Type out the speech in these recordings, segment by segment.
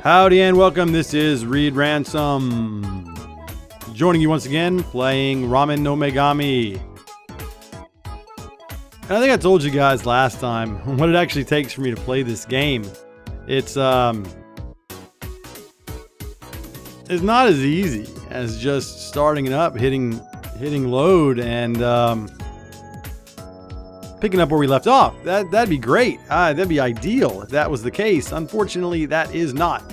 Howdy and welcome, this is Reed Ransom. Joining you once again, playing Ramen no Megami. And I think I told you guys last time what it actually takes for me to play this game. It's not as easy as just starting it up, hitting load, and picking up where we left off. That'd be great. That'd be ideal if that was the case. Unfortunately, that is not.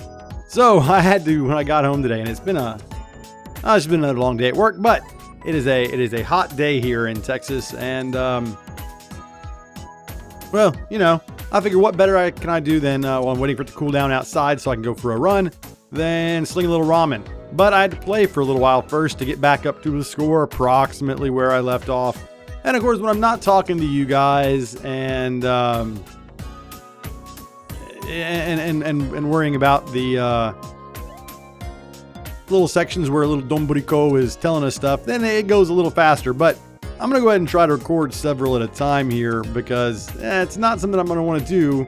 So I had to, when I got home today, and it's been another long day at work, but it is a hot day here in Texas, and well, you know, I figure what better can I do than while I'm waiting for it to cool down outside so I can go for a run, than sling a little ramen. But I had to play for a little while first to get back up to the score approximately where I left off. And of course, when I'm not talking to you guys and worrying about the little sections where little Domburiko is telling us stuff, then it goes a little faster. But I'm going to go ahead and try to record several at a time here because it's not something I'm going to want to do,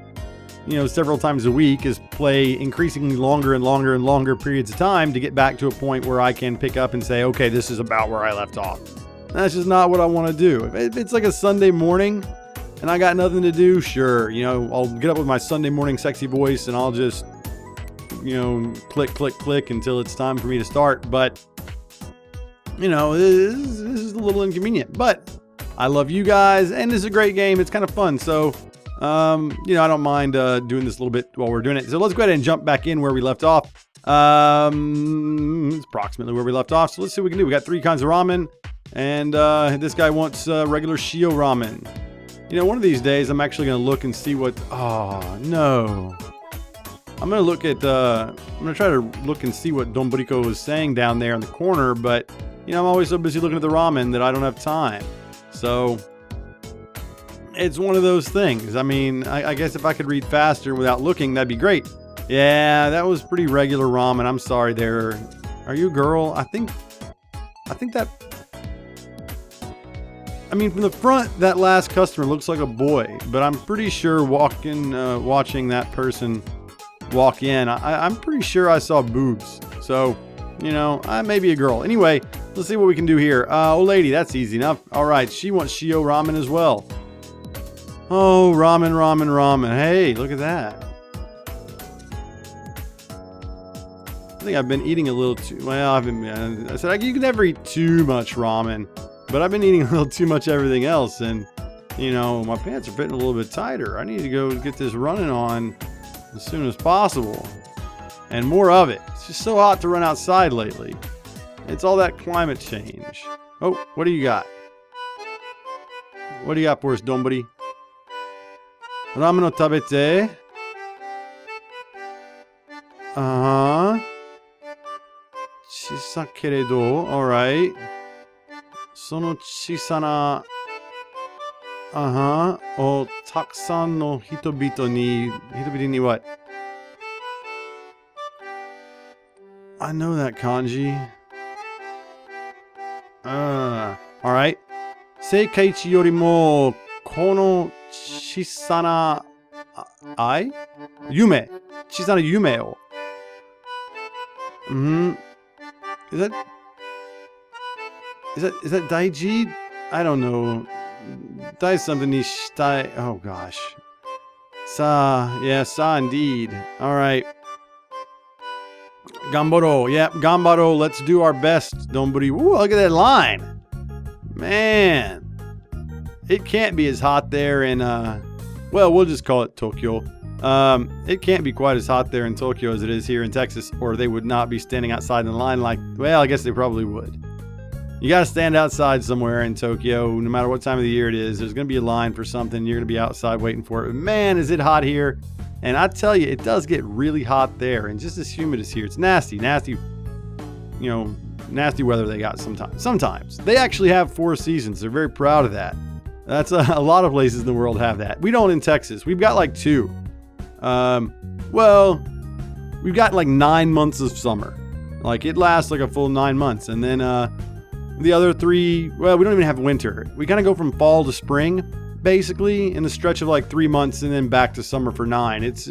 you know, several times a week, is play increasingly longer and longer and longer periods of time to get back to a point where I can pick up and say, okay, this is about where I left off. That's just not what I want to do. If it's like a Sunday morning and I got nothing to do, sure, you know, I'll get up with my Sunday morning sexy voice and I'll just, you know, click, click, click until it's time for me to start. But, you know, this is a little inconvenient. But I love you guys, and this is a great game. It's kind of fun. So, you know, I don't mind doing this a little bit while we're doing it. So let's go ahead and jump back in where we left off. It's approximately where we left off. So let's see what we can do. We got 3 kinds of ramen. And this guy wants regular shio ramen. You know, one of these days I'm actually going to look and see what... Oh, no. I'm going to look at... I'm going to try to look and see what Domburiko is saying down there in the corner, but, you know, I'm always so busy looking at the ramen that I don't have time. So, it's one of those things. I mean, I guess if I could read faster without looking, that'd be great. Yeah, that was pretty regular ramen. I'm sorry there. Are you a girl? I think that... I mean, from the front, that last customer looks like a boy, but I'm pretty sure watching that person walk in, I'm pretty sure I saw boobs. So, you know, I may be a girl. Anyway, let's see what we can do here. Old lady, that's easy enough. All right, she wants shio ramen as well. Oh, ramen, ramen, ramen. Hey, look at that. I think I've been eating a little too, well, I said you can never eat too much ramen. But I've been eating a little too much everything else, and, you know, my pants are fitting a little bit tighter. I need to go get this running on as soon as possible. And more of it. It's just so hot to run outside lately. It's all that climate change. Oh, what do you got? What do you got for us, Donburi? Ramen no tabete. Uh-huh. Chisa keredo. Alright. その小さなをたくさんの人々に what? I know that kanji. Alright. 世界一よりもこの小さな愛夢小さな夢を Is that Daiji? I don't know. Dai something ni shitai. Oh gosh. Sa. Yeah, sa indeed. Alright. Gambaro. Yep, Gambaro. Let's do our best, Donburi. Ooh, look at that line. Man. It can't be as hot there in, well, we'll just call it Tokyo. It can't be quite as hot there in Tokyo as it is here in Texas, or they would not be standing outside in the line like, well, I guess they probably would. You got to stand outside somewhere in Tokyo, no matter what time of the year it is. There's going to be a line for something. You're going to be outside waiting for it. But man, is it hot here. And I tell you, it does get really hot there. And just as humid as here. It's nasty, you know, nasty weather they got sometimes. Sometimes. They actually have 4 seasons. They're very proud of that. That's a lot of places in the world have that. We don't in Texas. We've got like 2. Well, we've got like 9 months of summer. Like it lasts like a full 9 months. And then, the other 3, well, we don't even have winter. We kind of go from fall to spring, basically, in the stretch of like 3 months, and then back to summer for 9. It's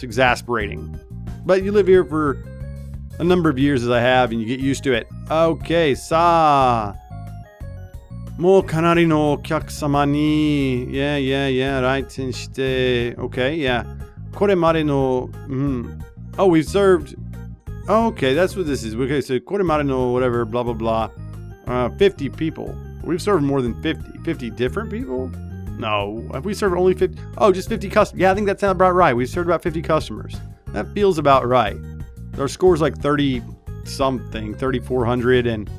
It's exasperating. But you live here for a number of years as I have, and you get used to it. Okay, sa. Mo kanari no okyakusama ni. Yeah, right. Shite. Okay, yeah. Kore mare no. Oh, we've served. Okay, that's what this is. Okay, so kore mare no whatever, blah, blah, blah. 50 people. We've served more than 50. 50 different people? No. Have we served only 50? Oh, just 50 customers. Yeah, I think that sounds about right. We've served about 50 customers. That feels about right. Our score's like 30 something, 3,400, and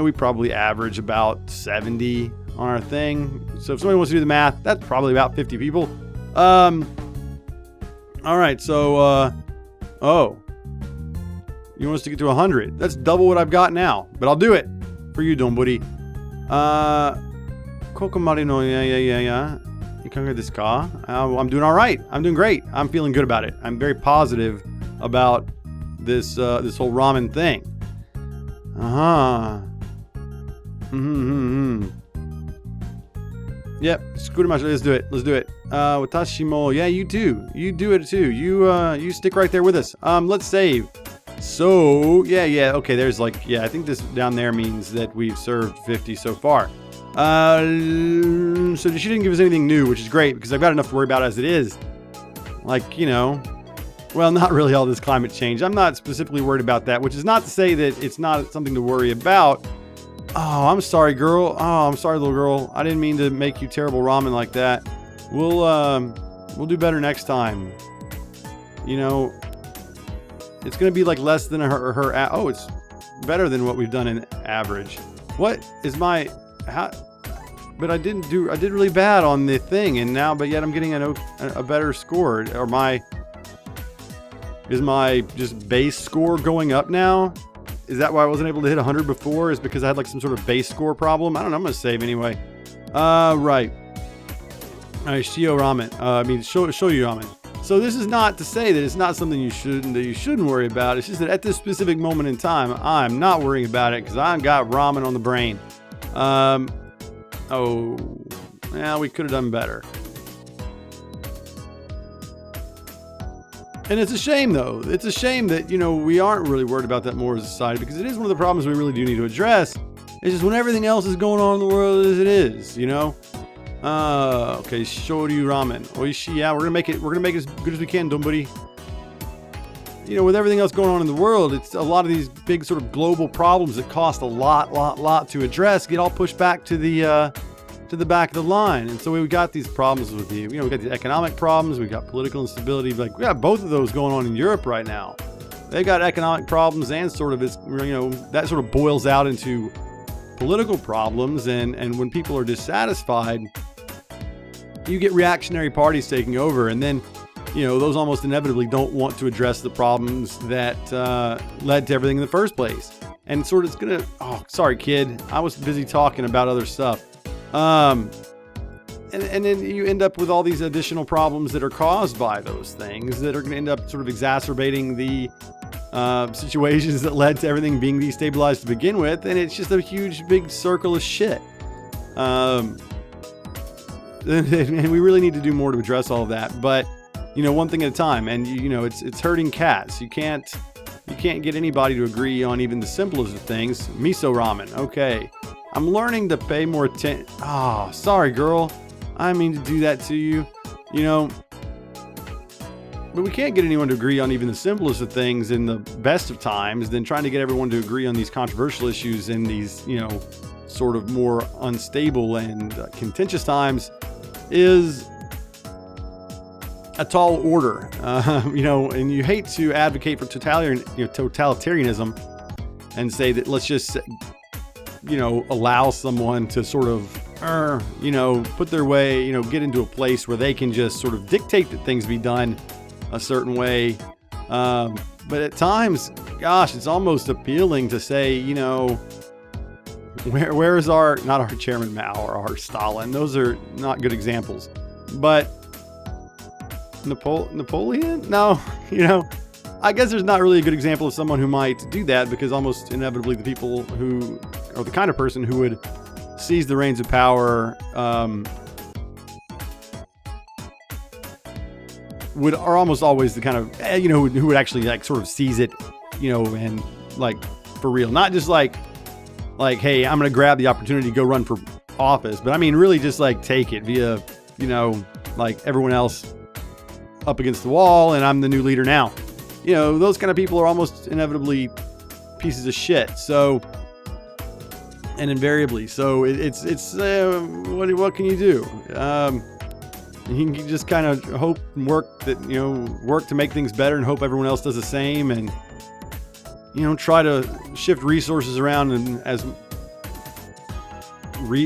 we probably average about 70 on our thing. So if somebody wants to do the math, that's probably about 50 people. All right, so, oh, you want us to get to 100? That's double what I've got now, but I'll do it for you, Donburi. Kokomari no, yeah. Ikanga desu ka? I'm doing all right. I'm doing great. I'm feeling good about it. I'm very positive about this whole ramen thing. Yep, let's do it. Watashi mo, yeah, you too. You do it too. You stick right there with us. Let's save. So, yeah, okay, there's like, yeah, I think this down there means that we've served 50 so far. So she didn't give us anything new, which is great because I've got enough to worry about as it is. Like, you know, well, not really all this climate change. I'm not specifically worried about that, which is not to say that it's not something to worry about. Oh, I'm sorry, girl. Oh, I'm sorry, little girl. I didn't mean to make you terrible ramen like that. We'll do better next time. You know, it's going to be like less than her. Oh, it's better than what we've done in average. What is my, but I did really bad on the thing, and now, but yet I'm getting a better score. Or is my just base score going up now? Is that why I wasn't able to hit 100 before? Is because I had like some sort of base score problem? I don't know. I'm gonna save anyway. Right. All right, Shio Ramen. Shoyu Ramen. So this is not to say that it's not something you shouldn't worry about. It's just that at this specific moment in time, I'm not worrying about it because I've got ramen on the brain. Oh, yeah, we could have done better. And it's a shame, though. It's a shame that, you know, we aren't really worried about that more as a society because it is one of the problems we really do need to address. It's just when everything else is going on in the world as it is, you know? Okay, Shoryu Ramen. Oishi, yeah, we're gonna make it as good as we can, Donburi. You know, with everything else going on in the world, it's a lot of these big sort of global problems that cost a lot to address get all pushed back to the back of the line. And so we got these problems with you know, we got the economic problems, we got political instability. Like, we got both of those going on in Europe right now. They got economic problems and sort of, it's, you know, that sort of boils out into political problems. And when people are dissatisfied, you get reactionary parties taking over. And then, you know, those almost inevitably don't want to address the problems that led to everything in the first place. And sort of it's gonna, oh, sorry, kid. I was busy talking about other stuff. And then you end up with all these additional problems that are caused by those things that are going to end up sort of exacerbating the situations that led to everything being destabilized to begin with. And it's just a huge, big circle of shit. And we really need to do more to address all of that. But, you know, one thing at a time. And, you know, it's herding cats. You can't get anybody to agree on even the simplest of things. Miso ramen. Okay. I'm learning to pay more attention. Oh, sorry, girl. I mean to do that to you. You know, but we can't get anyone to agree on even the simplest of things in the best of times. Then trying to get everyone to agree on these controversial issues in these, you know, sort of more unstable and contentious times is a tall order. You know, and you hate to advocate for totalitarianism and say that let's just, you know, allow someone to sort of, you know, put their way, you know, get into a place where they can just sort of dictate that things be done a certain way. But at times, gosh, it's almost appealing to say, you know, where is not our Chairman Mao or our Stalin? Those are not good examples. But Napoleon? No, you know, I guess there's not really a good example of someone who might do that because almost inevitably the people who are the kind of person who would seize the reins of power are almost always the kind of, you know, who would actually like sort of seize it, you know, and like for real, not just like, hey, I'm going to grab the opportunity to go run for office, but I mean, really just like take it via, you know, like everyone else up against the wall and I'm the new leader now. You know, those kind of people are almost inevitably pieces of shit. So, and invariably, so what can you do? You can just kind of hope and work to make things better and hope everyone else does the same, and, you know, try to shift resources around in as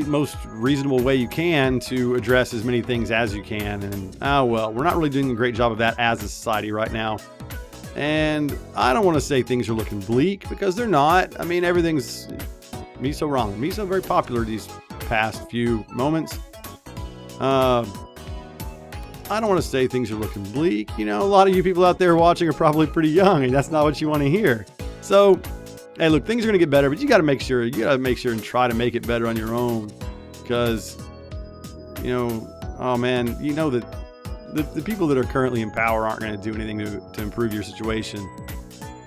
most reasonable way you can to address as many things as you can. And well, we're not really doing a great job of that as a society right now. And I don't want to say things are looking bleak, because they're not. I mean, everything's miso ramen. Miso very popular these past few moments. I don't want to say things are looking bleak. You know, a lot of you people out there watching are probably pretty young, and that's not what you want to hear. So, hey, look, things are going to get better, but you got to make sure and try to make it better on your own, because, you know, oh man, you know that the people that are currently in power aren't going to do anything to improve your situation.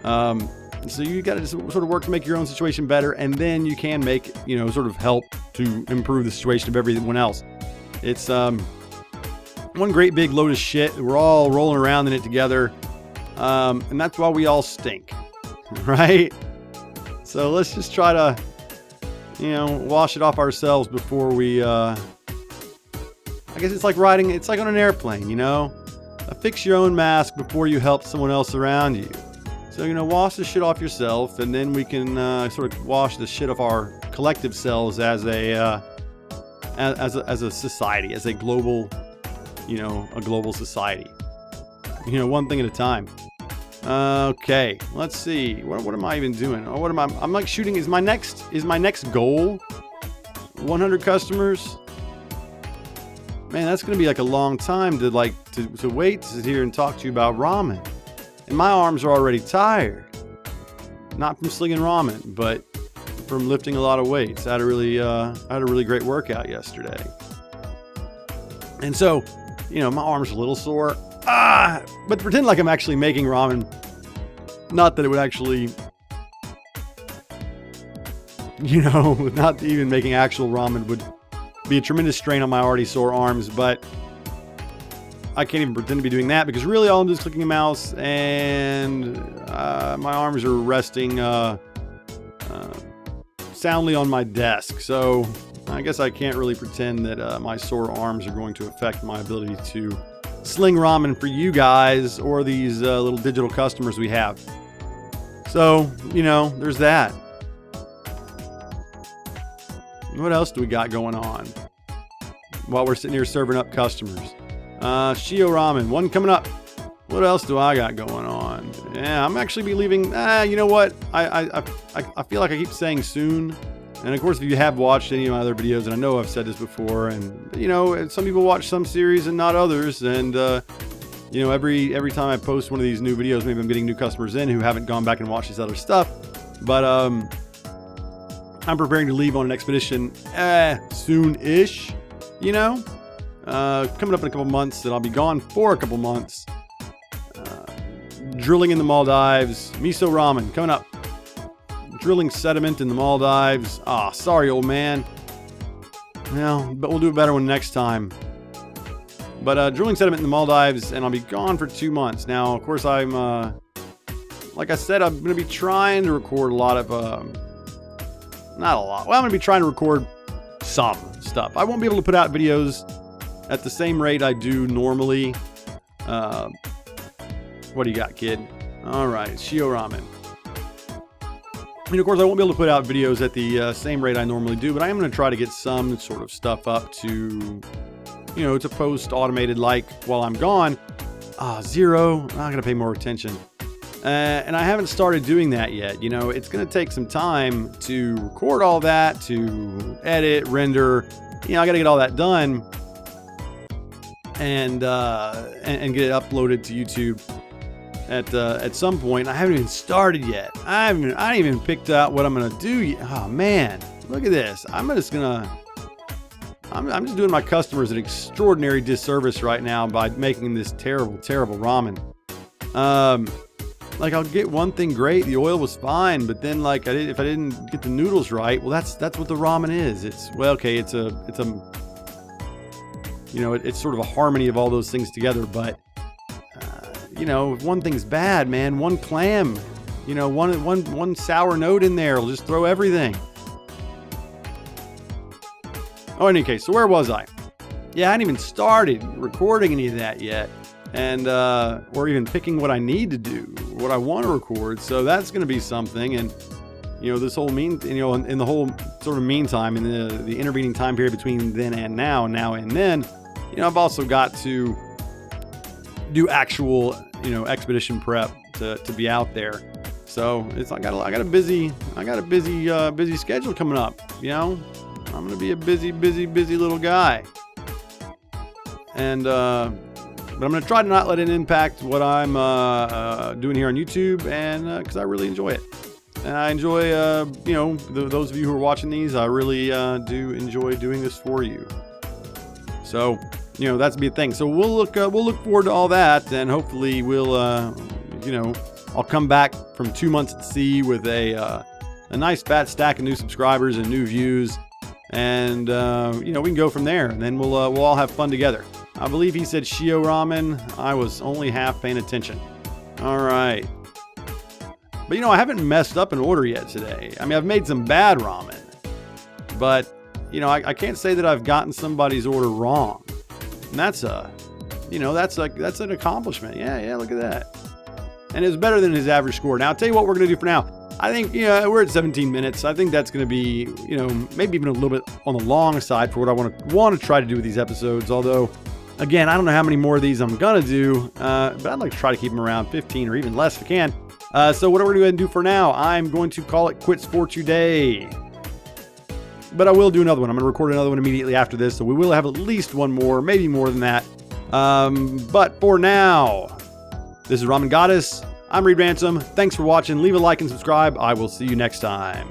So you got to just sort of work to make your own situation better, and then you can make, you know, sort of help to improve the situation of everyone else. It's one great big load of shit. We're all rolling around in it together, and that's why we all stink, right? So let's just try to, you know, wash it off ourselves before we, I guess it's like on an airplane, you know? Fix your own mask before you help someone else around you. So, you know, wash the shit off yourself, and then we can sort of wash the shit off our collective selves as a society, as a global, you know, a global society. You know, one thing at a time. Okay, let's see. What am I even doing? Oh, I'm like shooting. Is my next goal 100 customers? Man, that's gonna be like a long time to wait to sit here and talk to you about ramen. And my arms are already tired. Not from slinging ramen, but from lifting a lot of weights. I had a really great workout yesterday. And so, you know, my arms are a little sore. But pretend like I'm actually making ramen. Not that it would actually, you know, not even making actual ramen would be a tremendous strain on my already sore arms, but I can't even pretend to be doing that, because really all I'm just clicking a mouse, and my arms are resting soundly on my desk. So I guess I can't really pretend that my sore arms are going to affect my ability to sling ramen for you guys or these little digital customers we have. So, you know, there's that. What else do we got going on while we're sitting here serving up customers? Shio Ramen, one coming up. What else do I got going on? Yeah, I'm actually be leaving. You know what? I feel like I keep saying soon. And of course, if you have watched any of my other videos, and I know I've said this before, and you know, some people watch some series and not others, and you know, every time I post one of these new videos, maybe I'm getting new customers in who haven't gone back and watched this other stuff. But I'm preparing to leave on an expedition soon-ish, you know, coming up in a couple months, and I'll be gone for a couple months. Drilling in the Maldives, miso ramen coming up. Drilling sediment in the Maldives. Sorry, old man. Well, but we'll do a better one next time. But drilling sediment in the Maldives, and I'll be gone for 2 months. Now, of course, I'm, like I said, I'm going to be trying to record a lot of, not a lot. Well, I'm going to be trying to record some stuff. I won't be able to put out videos at the same rate I do normally. What do you got, kid? All right, Shio Ramen. I mean, of course, I won't be able to put out videos at the same rate I normally do, but I am going to try to get some sort of stuff up to, you know, to post automated like while I'm gone. Zero. I'm not going to pay more attention. And I haven't started doing that yet. You know, it's going to take some time to record all that, to edit, render. You know, I got to get all that done and get it uploaded to YouTube at some point. I haven't even started yet. I ain't even picked out what I'm gonna do yet. Oh man, look at this. I'm I'm just doing my customers an extraordinary disservice right now by making this terrible, terrible ramen. Like, I'll get one thing great, the oil was fine, but then like if I didn't get the noodles right, well, that's what the ramen is. It's, well, okay, it's you know, it's sort of a harmony of all those things together. But you know, if one thing's bad, man, one clam, you know, one sour note in there will just throw everything. Oh, in any case, so where was I? Yeah, I hadn't even started recording any of that yet. And, or even picking what I need to do, what I want to record. So that's going to be something. And, you know, this whole in the whole sort of meantime, in the intervening time period between then and now and then, you know, I've also got to do actual, you know, expedition prep to be out there. So it's, I got a busy schedule coming up, you know. I'm going to be a busy little guy. And, but I'm going to try to not let it impact what I'm doing here on YouTube, and because I really enjoy it. And I enjoy, you know, those of you who are watching these, I really do enjoy doing this for you. So, you know, that's be a thing. So we'll look forward to all that, and hopefully we'll, you know, I'll come back from 2 months at sea with a nice fat stack of new subscribers and new views, and you know, we can go from there, and then we'll all have fun together. I believe he said Shio Ramen. I was only half paying attention. All right. But, you know, I haven't messed up an order yet today. I mean, I've made some bad ramen. But, you know, I can't say that I've gotten somebody's order wrong. And that's you know, that's an accomplishment. Yeah, look at that. And it's better than his average score. Now, I'll tell you what we're going to do for now. I think, you know, we're at 17 minutes. I think that's going to be, you know, maybe even a little bit on the long side for what I want to try to do with these episodes. Although, again, I don't know how many more of these I'm going to do, but I'd like to try to keep them around 15 or even less if I can. So what we're going to go ahead and do for now, I'm going to call it quits for today. But I will do another one. I'm going to record another one immediately after this, so we will have at least one more, maybe more than that. But for now, this is Ramen Goddess. I'm Reed Ransom. Thanks for watching. Leave a like and subscribe. I will see you next time.